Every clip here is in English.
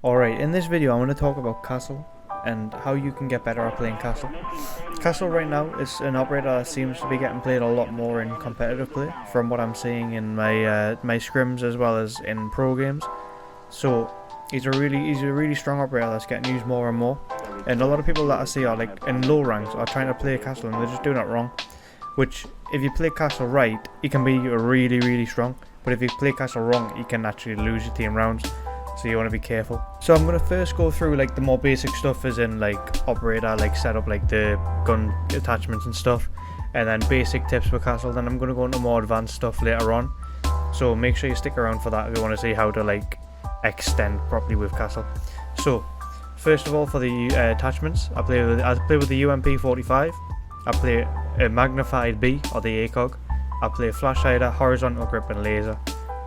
Alright, in this video I'm going to talk about Castle and how you can get better at playing Castle. Castle right now is an operator that seems to be getting played a lot more in competitive play from what I'm seeing in my scrims as well as in pro games. So he's a really strong operator that's getting used more and more. And a lot of people that I see are like in low ranks are trying to play Castle and they're just doing it wrong. Which if you play Castle right, he can be really strong. But if you play Castle wrong, he can actually lose your team rounds. So you want to be careful. So I'm going to first go through like the more basic stuff as in like operator, like set up like the gun attachments and stuff, and then basic tips for Castle. Then I'm going to go into more advanced stuff later on, so make sure you stick around for that if you want to see how to like extend properly with Castle. So first of all, for the attachments, I play with the UMP 45, I play a magnified B or the ACOG, I play flash hider, horizontal grip and laser.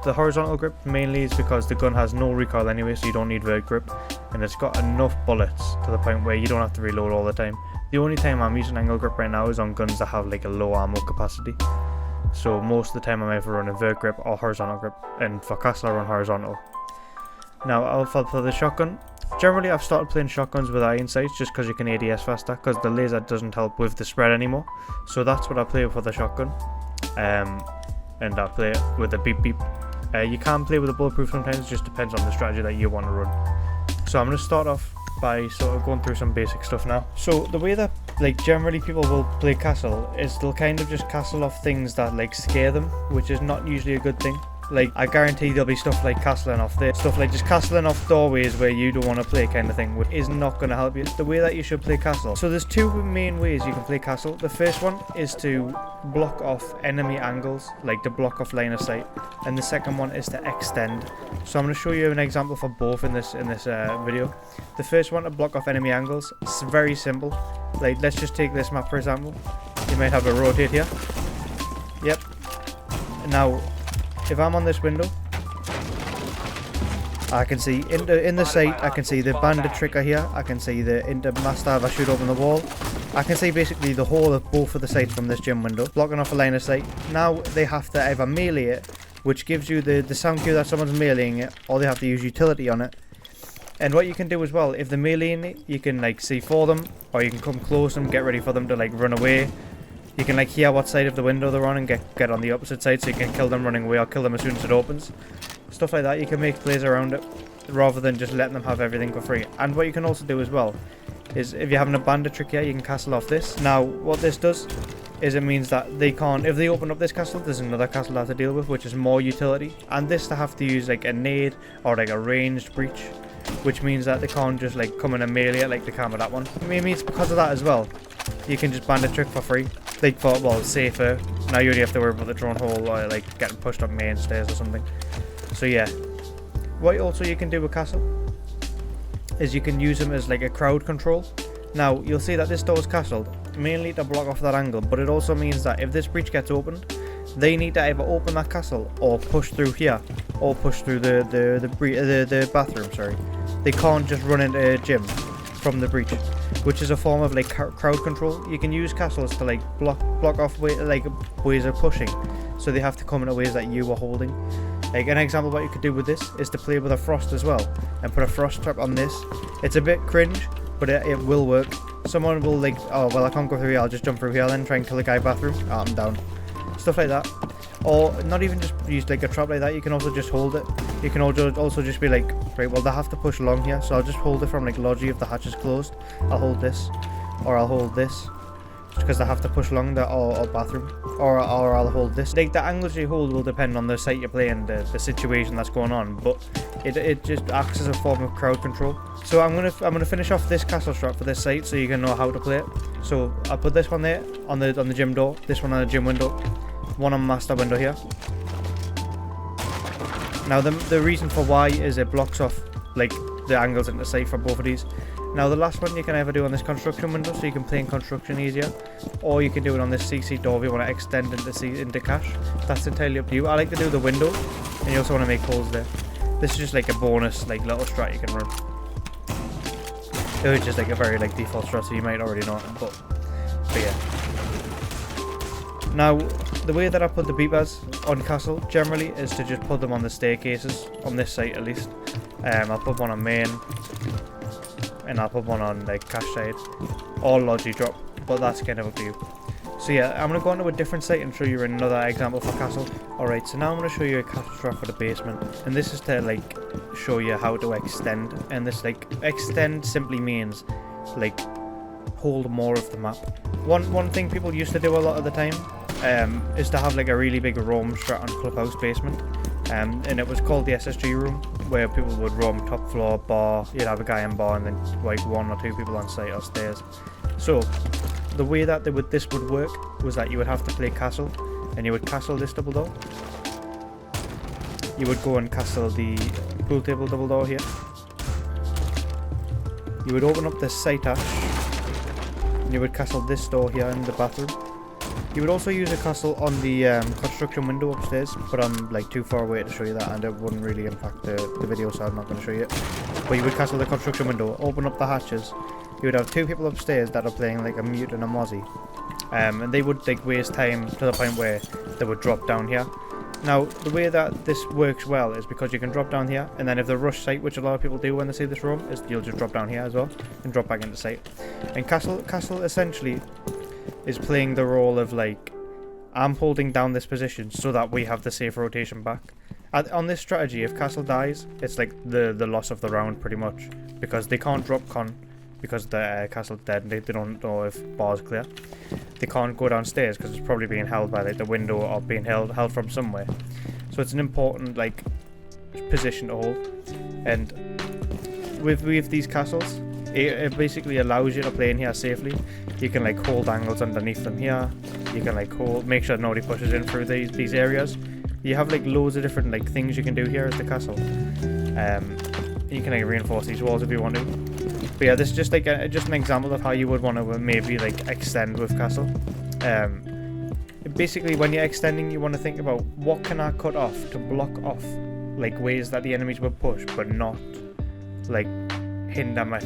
The horizontal grip mainly is because the gun has no recoil anyway, so you don't need vert grip, and it's got enough bullets to the point where you don't have to reload all the time. The only time I'm using angle grip right now is on guns that have like a low ammo capacity, so most of the time I'm either running vert grip or horizontal grip, and for Castle I run horizontal. Now for the shotgun, generally I've started playing shotguns with iron sights just because you can ADS faster, because the laser doesn't help with the spread anymore, so that's what I play with for the shotgun. And I play it with a beep beep. You can play with a bulletproof sometimes, it just depends on the strategy that you want to run. So I'm going to start off by sort of going through some basic stuff now. So the way that like generally people will play Castle is they'll kind of just castle off things that like scare them, which is not usually a good thing. Like I guarantee there'll be stuff like castling off there, stuff like just castling off doorways where you don't want to play kind of thing, which is not going to help you. The way that you should play Castle. So there's two main ways you can play Castle. The first one is to block off enemy angles, like to block off line of sight, and the second one is to extend. So I'm going to show you an example for both in this video. The first one, to block off enemy angles, it's very simple. Like let's just take this map for example. You might have a rotate here. Yep. Now if I'm on this window, I can see in the sight, I can see the bandit trigger here, I can see the into master if I shoot open the wall. I can see basically the whole of both of the sights from this gym window, blocking off a line of sight. Now they have to either melee it, which gives you the sound cue that someone's meleeing it, or they have to use utility on it. And what you can do as well, if they're meleeing it, you can like see for them, or you can come close and get ready for them to like run away. You can like hear what side of the window they're on and get on the opposite side, so you can kill them running away or kill them as soon as it opens. Stuff like that, you can make plays around it rather than just letting them have everything for free. And what you can also do as well is if you're having a bandit trick here, you can castle off this. Now what this does is it means that they can't, if they open up this castle, there's another castle they have to deal with, which is more utility. And this they have to use like a nade or like a ranged breach, which means that they can't just like come in and melee it like they can with that one. I mean, it's because of that as well, you can just bandit trick for free. Like for, well, safer. Now you only have to worry about the drone hole or like getting pushed up main stairs or something. So yeah. What also you can do with Castle is you can use them as like a crowd control. Now you'll see that this door is castled mainly to block off that angle, but it also means that if this breach gets opened, they need to either open that castle or push through here, or push through the bathroom. Sorry, they can't just run into a gym from the breach, which is a form of like crowd control. You can use castles to like block off ways of pushing, so they have to come in ways that you are holding. Like an example what you could do with this is to play with a frost as well and put a frost trap on this. It's a bit cringe, but it will work. Someone will like, oh well, I can't go through here, I'll just jump through here then try and kill a guy bathroom. Oh, I'm down. Stuff like that. Or not even just use like a trap like that, you can also just hold it. You can also just be like, right, well they have to push along here, so I'll just hold it from like Logi if the hatch is closed. I'll hold this, or I'll hold this, because they have to push along the or bathroom, or I'll hold this. Like the angles you hold will depend on the site you're playing, the situation that's going on, but it just acts as a form of crowd control. So I'm gonna finish off this castle strat for this site so you can know how to play it. So I'll put this one there on the gym door, this one on the gym window, one on master window here. Now the reason for why is it blocks off like the angles into sight for both of these. Now the last one you can either do on this construction window, so you can play in construction easier, or you can do it on this CC door if you want to extend into cache. That's entirely up to you. I like to do the window, and you also want to make holes there. This is just like a bonus like little strat you can run. It's just like a very like default strat, so you might already know it, but yeah. Now the way that I put the beepers on Castle generally is to just put them on the staircases, on this site at least. I'll put one on main, and I'll put one on like cache side, or lodgy drop, but that's kind of up to you. So yeah, I'm going to go on to a different site and show you another example for castle. Alright, so now I'm going to show you a castle strat for the basement, and this is to like show you how to extend, and this like extend simply means like hold more of the map. One thing people used to do a lot of the time is to have like a really big roam strat on clubhouse basement, and it was called the SSG room, where people would roam top floor, bar, you'd have a guy in bar, and then like 1 or 2 people on site or stairs. So the way that this would work was that you would have to play castle, and you would castle this double door. You would go and castle the pool table double door here. You would open up the site hash, and you would castle this door here in the bathroom. You would also use a castle on the construction window upstairs, but I'm like too far away to show you that, and it wouldn't really impact the video, so I'm not going to show you it. But you would castle the construction window, open up the hatches. You would have 2 people upstairs that are playing like a mute and a mozzie, and they would like waste time to the point where they would drop down here. Now the way that this works well is because you can drop down here, and then if the rush site, which a lot of people do when they see this room, is you'll just drop down here as well and drop back into site. And castle essentially is playing the role of like, I'm holding down this position so that we have the safe rotation back. On this strategy, if castle dies, it's like the loss of the round pretty much, because they can't drop con because the castle's dead, and they don't know if bar's clear. They can't go downstairs because it's probably being held by like the window or being held from somewhere. So it's an important like position to hold. And with these castles, it basically allows you to play in here safely. You can like hold angles underneath them here. You can like make sure nobody pushes in through these areas. You have like loads of different like things you can do here as the castle. You can like reinforce these walls if you want to. But yeah, this is just like just an example of how you would want to maybe like extend with castle. Basically, when you're extending, you want to think about what can I cut off to block off like ways that the enemies would push, but not like hinder where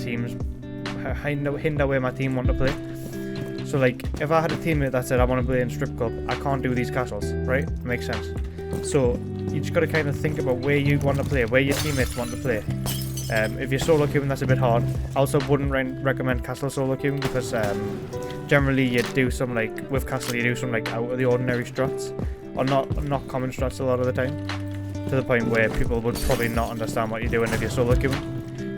my team want to play. So like if I had a teammate that said I want to play in strip club, I can't do these castles, right? Makes sense. So you just got to kind of think about where you want to play, where your teammates want to play. If you're solo queuing, that's a bit hard. I also wouldn't recommend castle solo queuing, because generally you do some like, with castle you do some like out of the ordinary struts, or not common struts a lot of the time, to the point where people would probably not understand what you're doing if you're solo queuing,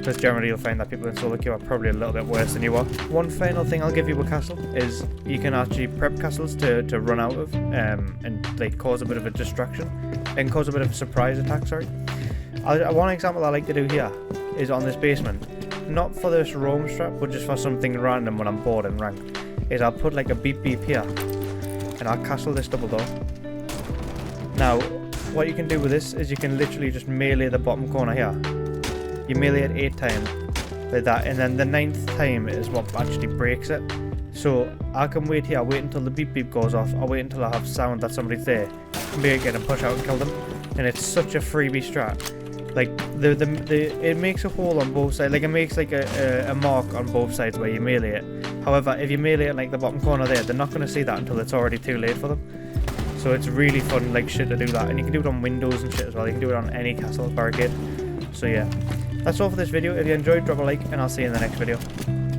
because generally you'll find that people in solo queue are probably a little bit worse than you are. One final thing I'll give you with castle is you can actually prep castles to run out of, and like cause a bit of a distraction and cause a bit of a surprise attack, sorry. One example I like to do here is on this basement, not for this roam strat, but just for something random when I'm bored in rank, is I'll put like a beep beep here, and I'll castle this double door. Now, what you can do with this is you can literally just melee the bottom corner here. You melee it 8 times, like that, and then the 9th time is what actually breaks it. So I can wait here, wait until the beep beep goes off, I'll wait until I have sound that somebody's there, make it and push out and kill them, and it's such a freebie strat. Like it makes a hole on both sides, like it makes like a mark on both sides where you melee it. However, if you melee it like the bottom corner there, they're not going to see that until it's already too late for them. So it's really fun like shit to do that, and you can do it on windows and shit as well. You can do it on any castle barricade. So yeah, that's all for this video. If you enjoyed, drop a like, and I'll see you in the next video.